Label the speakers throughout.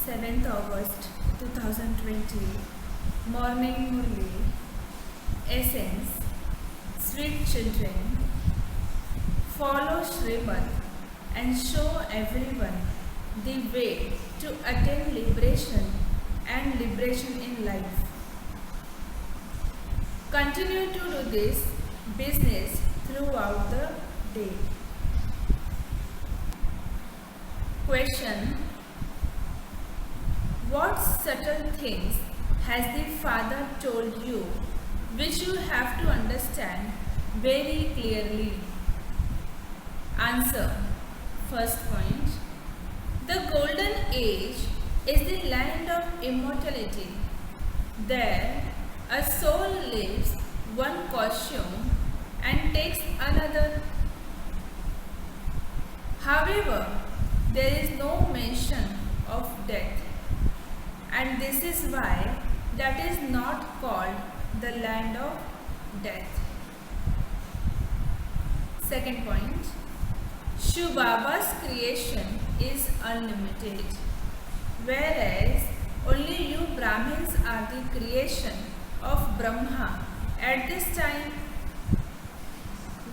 Speaker 1: 7th August 2020, Morning Murli, Essence, Sweet children, follow Srimad and show everyone the way to attain liberation and liberation in life. Continue to do this business throughout the day. Question: what subtle things has the Father told you which you have to understand very clearly? Answer. First point: the golden age is the land of immortality. There, a soul lives one costume and takes another. However, there is no mention of death, and this is why that is not called the land of death. Second point: Shiv Baba's creation is unlimited, whereas only you Brahmins are the creation of Brahma. At this time,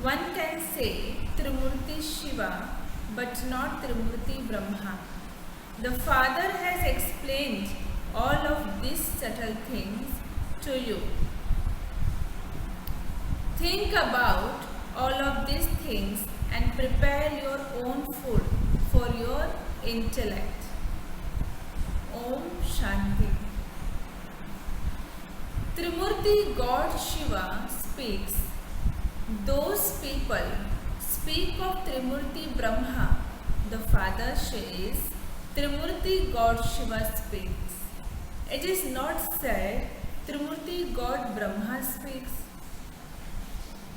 Speaker 1: one can say Trimurti Shiva but not Trimurti Brahma. The Father has explained all of these subtle things to you. Think about all of these things and prepare your own food for your intellect. Om Shanti. Trimurti God Shiva speaks. Those people speak of Trimurti Brahma. The Father says Trimurti God Shiva speaks. It is not said Trimurti God Brahma speaks.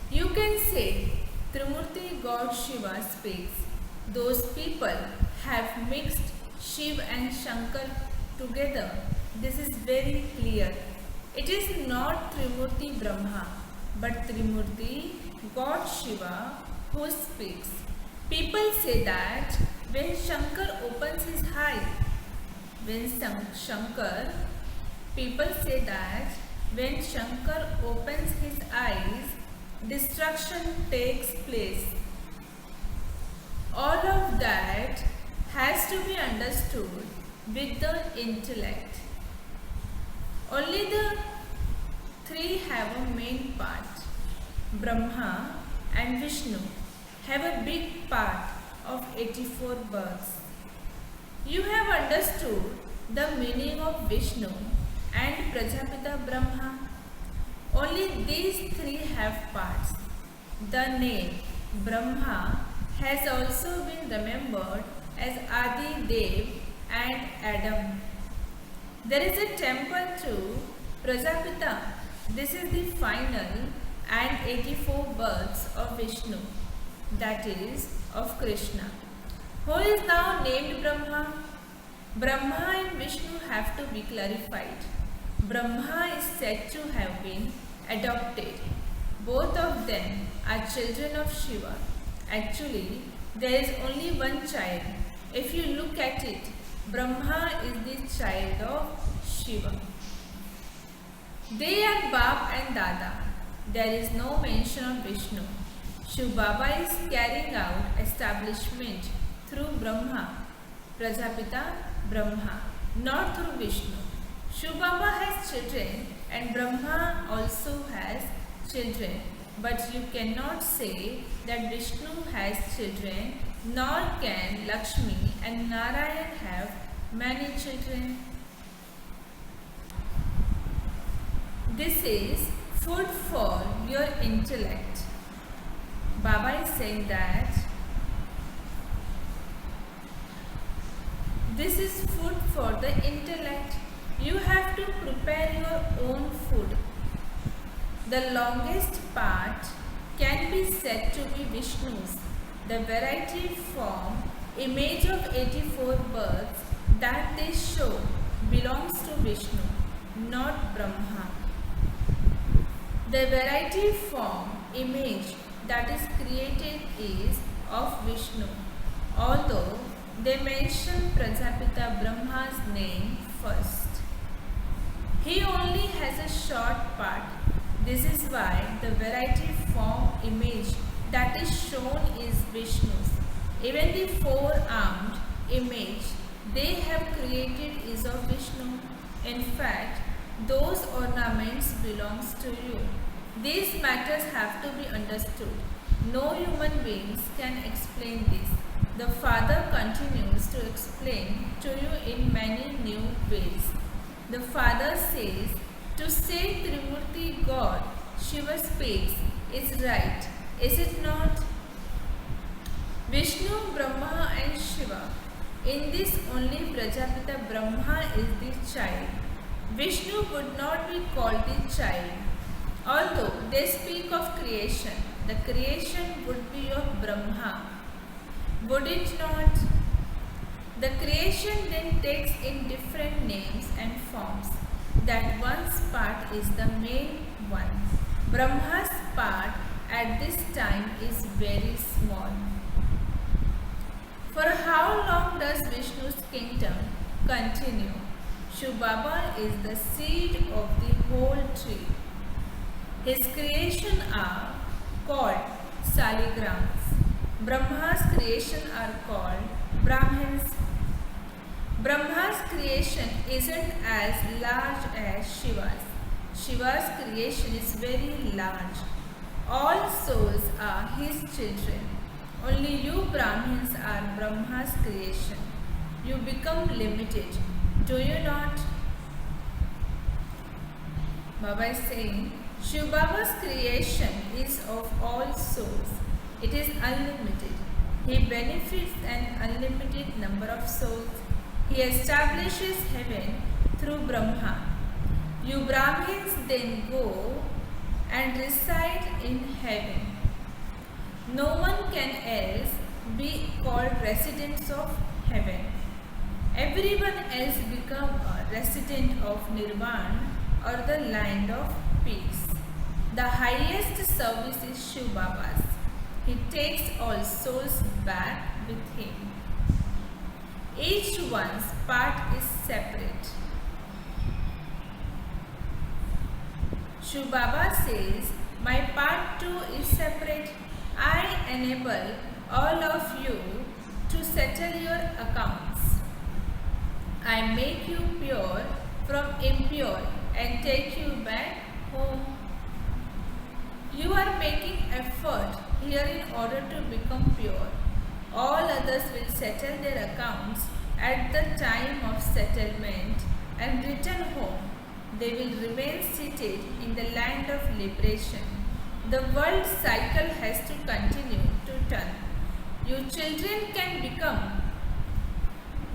Speaker 1: You can say Trimurti God Shiva speaks. Those people have mixed Shiv and Shankar together. This is very clear. It is not Trimurti Brahma, but Trimurti God Shiva who speaks. People say that when Shankar opens his eye, people say that when Shankar opens his eyes, destruction takes place. All of that has to be understood with the intellect. Only the three have a main part. Brahma and Vishnu have a big part of 84 births. You have understood the meaning of Vishnu and Prajapita Brahma. Only these three have parts. The name Brahma has also been remembered as Adi Dev and Adam. There is a temple to Prajapita. This is the final and 84 births of Vishnu, that is, of Krishna, who is now named Brahma. Brahma and Vishnu have to be clarified. Brahma is said to have been adopted. Both of them are children of Shiva. Actually, there is only one child. If you look at it, Brahma is the child of Shiva. They are Bap and Dada. There is no mention of Vishnu. Shiv Baba is carrying out establishment through Brahma, Prajapita Brahma, not through Vishnu. Shiv Baba has children and Brahma also has children, but you cannot say that Vishnu has children, nor can Lakshmi and Narayan have many children. This is food for your intellect. Baba is saying that this is food for the intellect. You have to prepare your own food. The longest part can be said to be Vishnu's. The variety form image of 84 births that they show belongs to Vishnu, not Brahma. The variety form image that is created is of Vishnu, although they mention Prajapita Brahma's name first. He only has a short part. This is why the variety form image that is shown is Vishnu's. Even the four-armed image they have created is of Vishnu. In fact, those ornaments belongs to you. These matters have to be understood. No human beings can explain this. The Father continues to explain to you in many new ways. The Father says, to say Trimurti God, Shiva speaks, is right, is it not? Vishnu, Brahma and Shiva. In this only Prajapita Brahma is the child. Vishnu would not be called the child. Although they speak of creation, the creation would be of Brahma. Would it not? The creation then takes in different names and forms. That one's part is the main one. Brahma's part at this time is very small. For how long does Vishnu's kingdom continue? Shiv Baba is the seed of the whole tree. His creation are called saligrams. Brahma's creation are called Brahmins. Brahma's creation isn't as large as Shiva's. Shiva's creation is very large. All souls are his children. Only you Brahmins are Brahma's creation. You become limited, do you not? Baba is saying, Shiv Baba's creation is of all souls. It is unlimited. He benefits an unlimited number of souls. He establishes heaven through Brahma. You Brahmins then go and reside in heaven. No one can else be called residents of heaven. Everyone else become a resident of Nirvana or the land of peace. The highest service is Shiv Baba's. He takes all souls back with him. Each one's part is separate. Shiv Baba says, my part too is separate. I enable all of you to settle your accounts. I make you pure from impure and take you back home. You are making effort here in order to become pure. All others will settle their accounts at the time of settlement and return home. They will remain seated in the land of liberation. The world cycle has to continue to turn. You children can become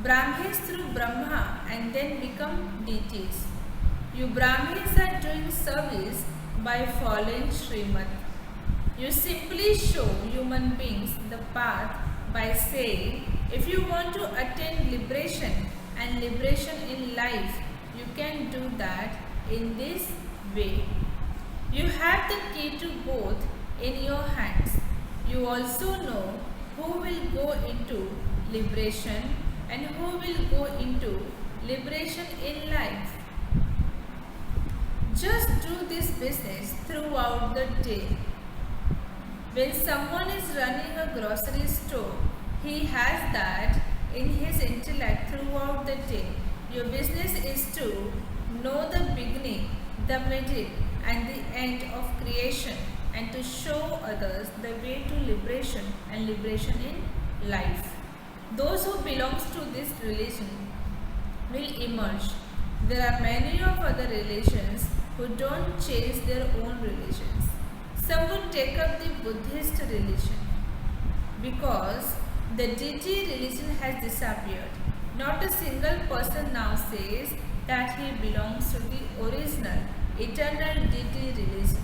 Speaker 1: Brahmins through Brahma and then become deities. You Brahmins are doing service by following Srimad. You simply show human beings the path by saying, if you want to attain liberation and liberation in life, you can do that in this way. You have the key to both in your hands. You also know who will go into liberation and who will go into liberation in life. Just do this business throughout the day. When someone is running a grocery store, he has that in his intellect throughout the day. Your business is to know the beginning, the middle and the end of creation and to show others the way to liberation and liberation in life. Those who belongs to this religion will emerge. There are many of other religions who don't change their own religions. Some would take up the Buddhist religion because the deity religion has disappeared. Not a single person now says that he belongs to the original, eternal deity religion.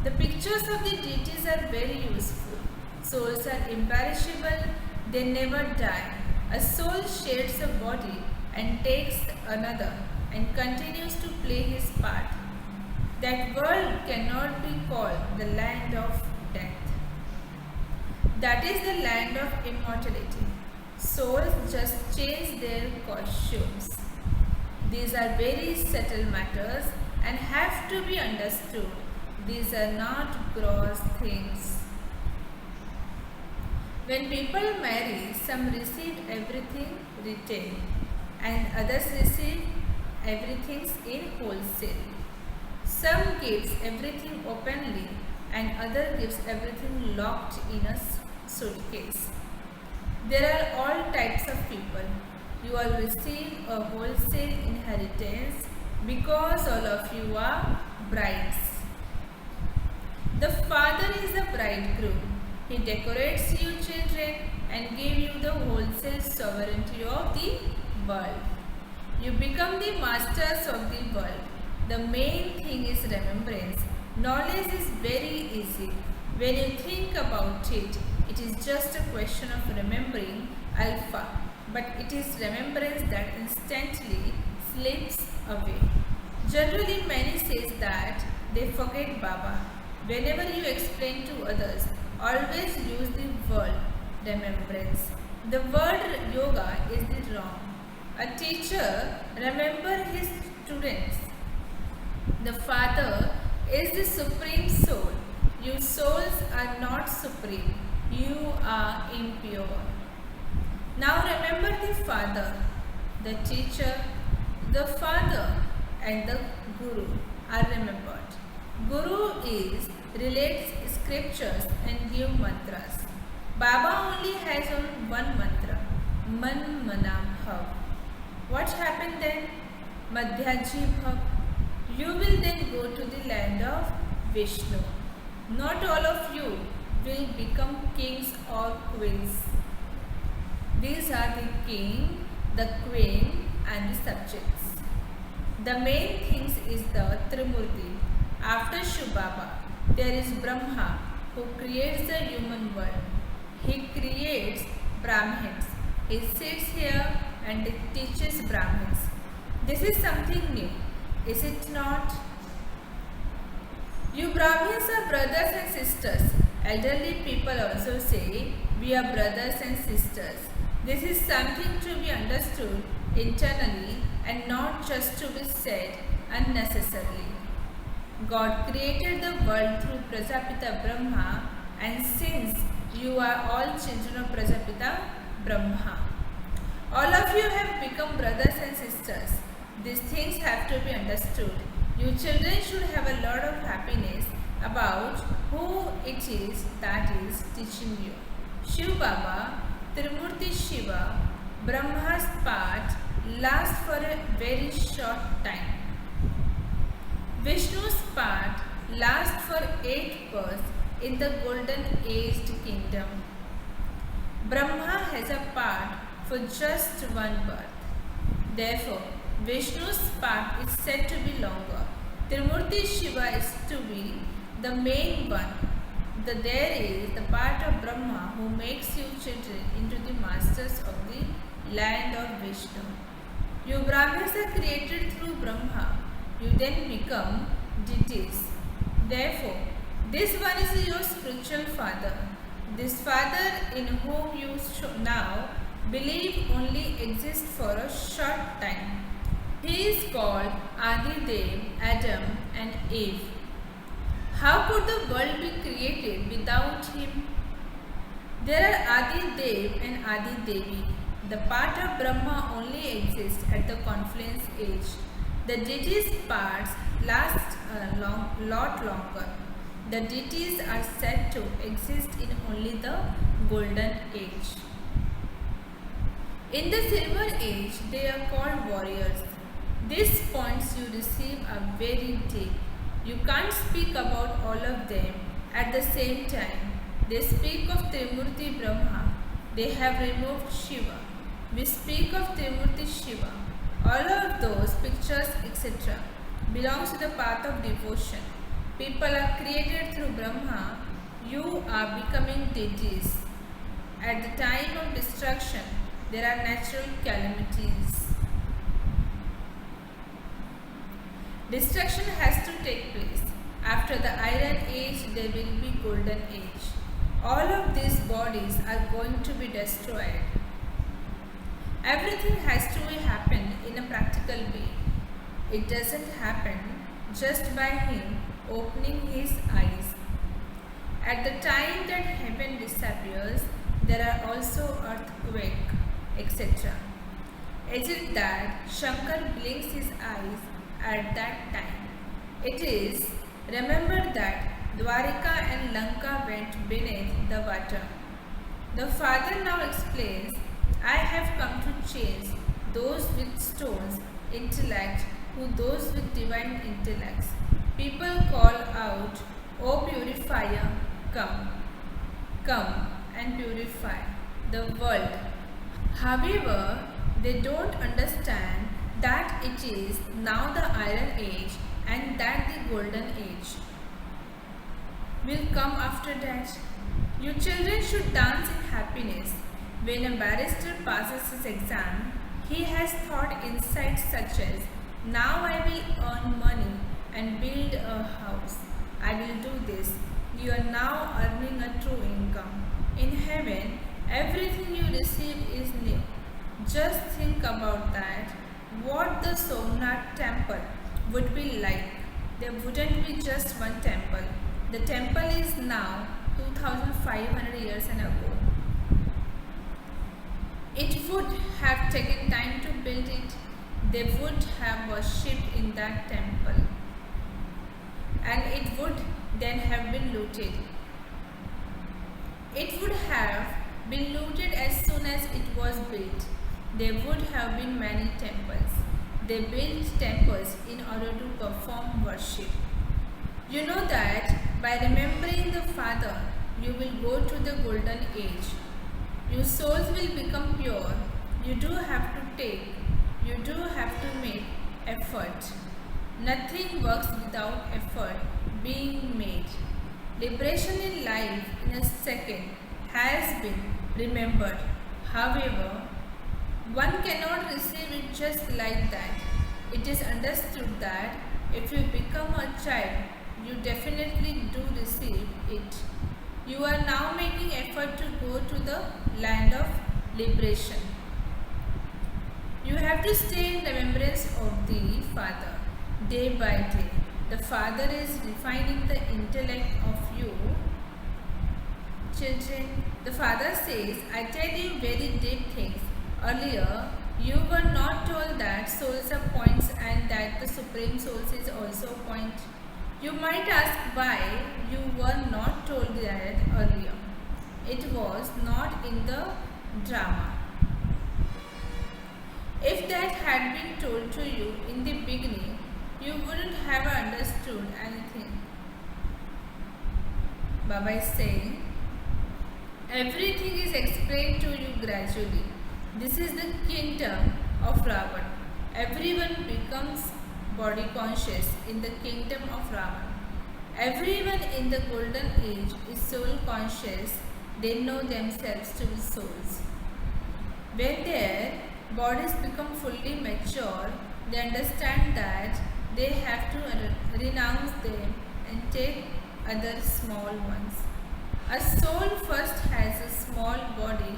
Speaker 1: The pictures of the deities are very useful. Souls are imperishable, they never die. A soul sheds a body and takes another and continues to play his part. That world cannot be called the land of death. That is the land of immortality. Souls just change their costumes. These are very subtle matters and have to be understood. These are not gross things. When people marry, some receive everything retail and others receive everything in wholesale. Some gives everything openly and other gives everything locked in a suitcase. There are all types of people. You all receive a wholesale inheritance because all of you are brides. The father is the bridegroom. He decorates you children and gives you the wholesale sovereignty of the world. You become the masters of the world. The main thing is remembrance. Knowledge is very easy. When you think about it, it is just a question of remembering alpha, but it is remembrance that instantly slips away. Generally, many says that they forget Baba. Whenever you explain to others, always use the word remembrance. The word yoga is the wrong. A teacher remember his students. The Father is the Supreme Soul. You souls are not supreme. You are impure. Now remember the Father, the teacher, the Father and the Guru are remembered. Guru is relates scriptures and give mantras. Baba only has one mantra, Man Manam Bhav. What happened then? Madhyaji Bhav. You will then go to the land of Vishnu. Not all of you will become kings or queens. These are the king, the queen and the subjects. The main things is the Trimurti. After Shubaba, there is Brahma who creates the human world. He creates Brahmins. He sits here and teaches Brahmins. This is something new, is it not? You Brahmins are brothers and sisters. Elderly people also say, we are brothers and sisters. This is something to be understood internally and not just to be said unnecessarily. God created the world through Prajapita Brahma, and since you are all children of Prajapita Brahma, all of you have become brothers and sisters. These things have to be understood. You children should have a lot of happiness about who it is that is teaching you. Shiv Baba, Trimurti Shiva, Brahma's part lasts for a very short time. Vishnu's part lasts for 8 births in the golden aged kingdom. Brahma has a part for just 1 birth. Therefore, Vishnu's part is said to be longer. Trimurti Shiva is to be the main one. There is the part of Brahma who makes you children into the masters of the land of Vishnu. You Brahmins are created through Brahma. You then become deities. Therefore, this one is your spiritual father. This father in whom you now believe only exists for a short time. He is called Adi Dev, Adam and Eve. How could the world be created without him? There are Adi Dev and Adi Devi. The part of Brahma only exists at the confluence age. The deities' parts last a lot longer. The deities are said to exist in only the golden age. In the silver age, they are called warriors. These points you receive are very deep. You can't speak about all of them at the same time. They speak of Trimurti Brahma. They have removed Shiva. We speak of Trimurti Shiva. All of those pictures, etc., belongs to the path of devotion. People are created through Brahma. You are becoming deities. At the time of destruction, there are natural calamities. Destruction has to take place. After the Iron Age, there will be Golden Age. All of these bodies are going to be destroyed. Everything has to happen in a practical way. It doesn't happen just by him opening his eyes. At the time that heaven disappears, there are also earthquake, etc. Is it that Shankar blinks his eyes at that time? It is. Remember that Dwarika and Lanka went beneath the water. The father now explains, I have come to change those with stones intellect who those with divine intellects. People call out, O purifier, come, come and purify the world. However, they don't understand that it is now the Iron Age and that the Golden Age will come after that. You children should dance in happiness. When a barrister passes his exam, he has thought insights such as, now I will earn money and build a house. I will do this. You are now earning a true income. In heaven, everything you receive is new. Just think about that. What the Somnath temple would be like. There wouldn't be just one temple. The temple is now 2500 years ago. It would have taken time to build it. They would have worshipped in that temple. And it would then have been looted. It would have been looted as soon as it was built. There would have been many temples. They built temples in order to perform worship. You know that by remembering the Father, you will go to the Golden Age. Your souls will become pure. You do have to make effort. Nothing works without effort being made. Liberation in life in a second has been remembered. However, one cannot receive it just like that. It is understood that if you become a child, you definitely do receive it. You are now making effort to go to the land of liberation. You have to stay in remembrance of the Father day by day. The Father is refining the intellect of you children. The Father says, I tell you very deep things. Earlier, you were not told that souls are points and that the Supreme Source is also a point. You might ask why you were not told that earlier. It was not in the drama. If that had been told to you in the beginning, you wouldn't have understood anything. Baba is saying, everything is explained to you gradually. This is the kingdom of Ravan. Everyone becomes body conscious in the kingdom of Ravan. Everyone in the golden age is soul conscious. They know themselves to be souls. When their bodies become fully mature, they understand that they have to renounce them and take other small ones. A soul first has a small body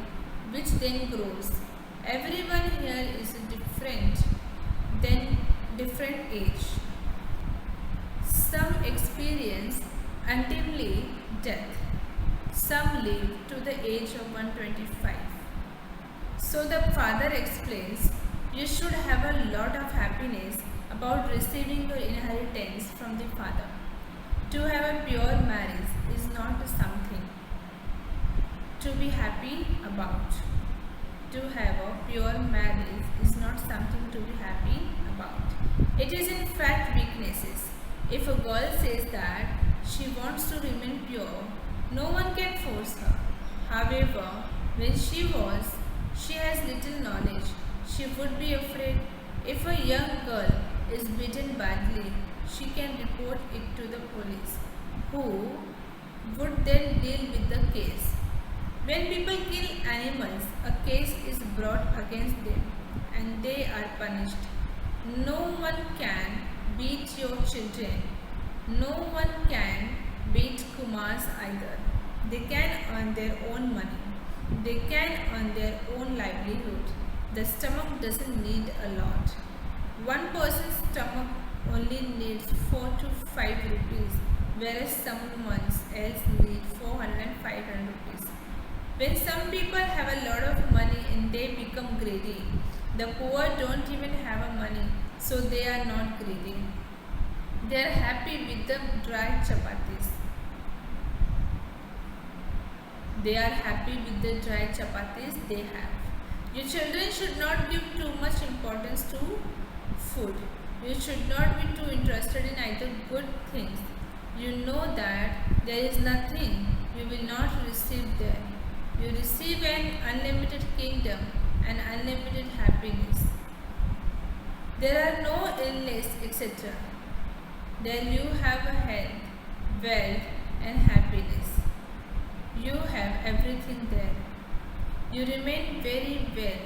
Speaker 1: which then grows. Everyone here is different than different age. Some experience untimely death. Some live to the age of 125. So the Father explains, you should have a lot of happiness about receiving your inheritance from the Father. To have a pure marriage is not something to be happy about. To have a pure marriage is not something to be happy about. It is in fact weaknesses. If a girl says that she wants to remain pure, no one can force her. However, when she has little knowledge, she would be afraid. If a young girl is beaten badly, she can report it to the police, who would then deal with the case. When people kill animals, a case is brought against them and they are punished. No one can beat your children. No one can beat Kumars either. They can earn their own money. They can earn their own livelihood. The stomach doesn't need a lot. One person's stomach only needs 4 to 5 rupees, whereas someone else needs 400 and 500 rupees. When some people have a lot of money and they become greedy, the poor don't even have money, so they are not greedy. They are happy with the dry chapatis. They are happy with the dry chapatis they have. Your children should not give too much importance to food. You should not be too interested in either good things. You know that there is nothing you will not receive there. You receive an unlimited kingdom and unlimited happiness. There are no illness, etc. There you have a health, wealth, and happiness. You have everything there. You remain very well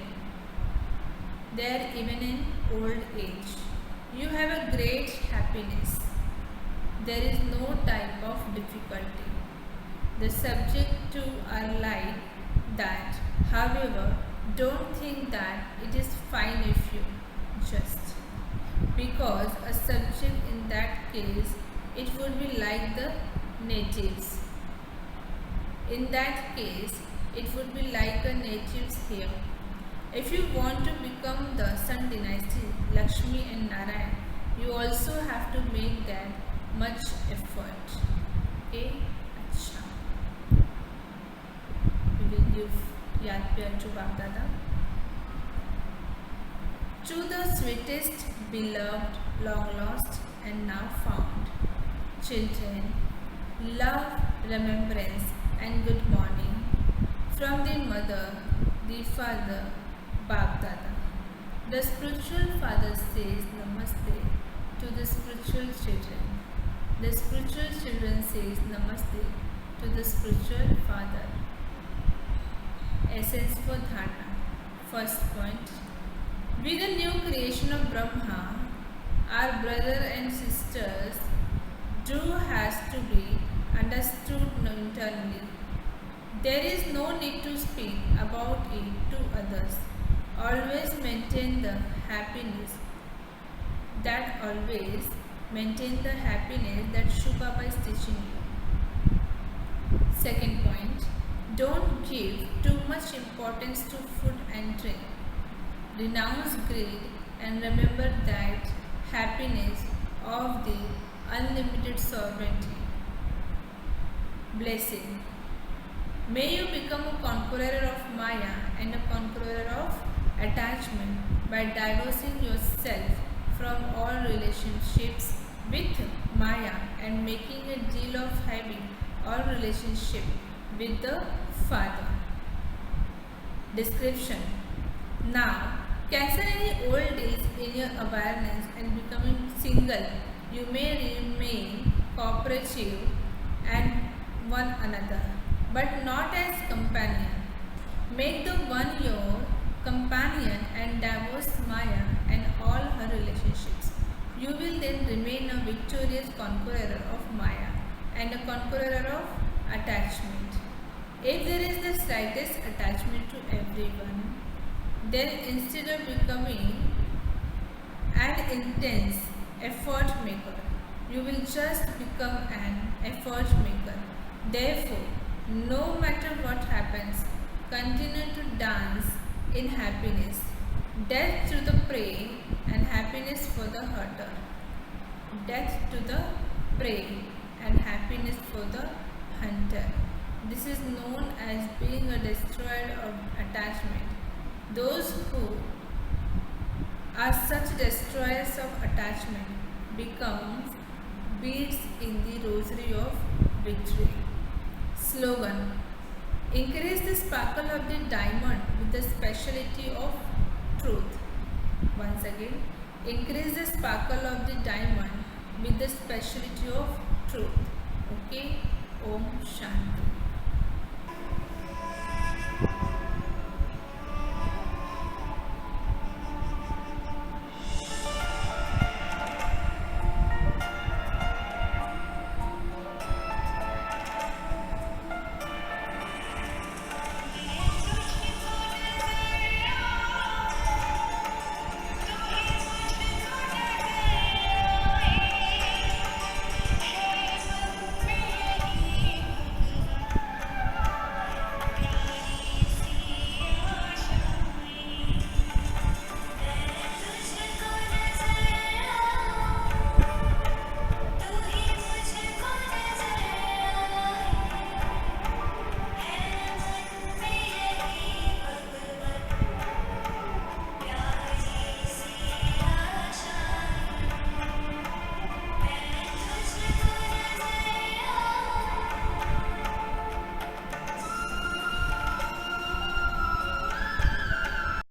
Speaker 1: there even in old age. You have a great happiness. There is no type of difficulty. The subject to are like that. However, don't think that it is fine if you just. Because a subject in that case, it would be like the natives. In that case, it would be like the natives here. If you want to become the Sun dynasty, Lakshmi and Narayan, you also have to make that much effort. Okay? Acha. We will give Yad Pyar to Bagdada. To the sweetest, beloved, long lost, and now found children, love, remembrance, and good morning from the mother, the father, Bagdada. The spiritual father says Namaste to the spiritual children. The spiritual children says Namaste to the spiritual father. Essence for Dharana. First point. With the new creation of Brahma, our brother and sisters do has to be understood internally. There is no need to speak about it to others. Always maintain the happiness that Shiv Baba is teaching you. Second point, don't give too much importance to food and drink. Renounce greed and remember that happiness of the unlimited sovereignty. Blessing. May you become a conqueror of Maya and a conqueror of attachment by divorcing yourself from all relationships with Maya and making a deal of having all relationship with the Father. Description. Now, cancel any old deals in your awareness and becoming single. You may remain cooperative and one another, but not as companion. Make the one your companion and divorce Maya and all her relationships. You will then remain a victorious conqueror of Maya and a conqueror of attachment. If there is the slightest attachment to everyone, then instead of becoming an intense effort maker, you will just become an effort maker. Therefore, no matter what happens, continue to dance in happiness. Death to the prey and happiness for the hurter. Death to the prey and happiness for the hunter. This is known as being a destroyer of attachment. Those who are such destroyers of attachment become beads in the rosary of victory. Slogan. Increase the sparkle of the diamond with the speciality of truth. Once again, increase the sparkle of the diamond with the speciality of truth. Okay? Om Shanti.